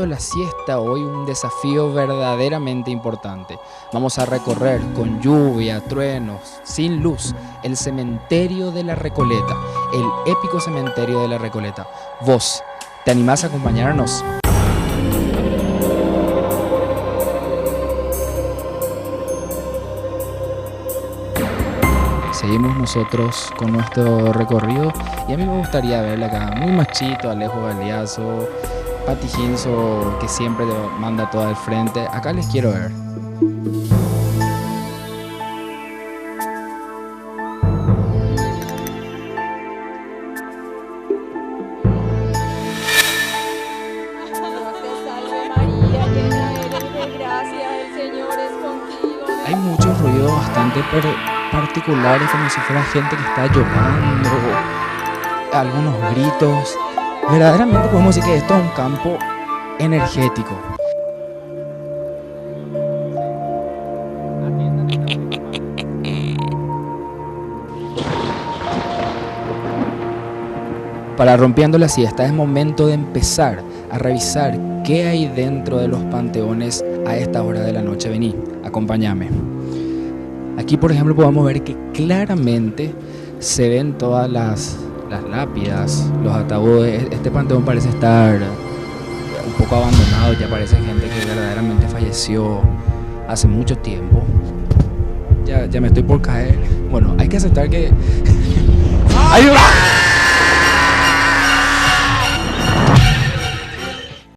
rompiendo la siesta, hoy un desafío verdaderamente importante. Vamos a recorrer con lluvia, truenos, sin luz, el cementerio de la Recoleta, el épico cementerio de la Recoleta. ¿Vos te animás a acompañarnos? Seguimos nosotros con nuestro recorrido y a mí me gustaría verle acá muy machito, Alejo Galeazzo, Pati Hinso, que siempre manda todo al frente. Acá les quiero ver. Hay muchos ruidos bastante particulares, como si fuera gente que está llorando, algunos gritos. Verdaderamente podemos decir que esto es un campo energético. Para Rompiendo la Siesta es momento de empezar a revisar qué hay dentro de los panteones a esta hora de la noche. Vení, acompáñame. Aquí, por ejemplo, podemos ver que claramente se ven todas las lápidas, los ataúdes. Este panteón parece estar un poco abandonado, ya parece gente que verdaderamente falleció hace mucho tiempo. Ya me estoy por caer. Bueno, hay que aceptar que... ¡Ayuda!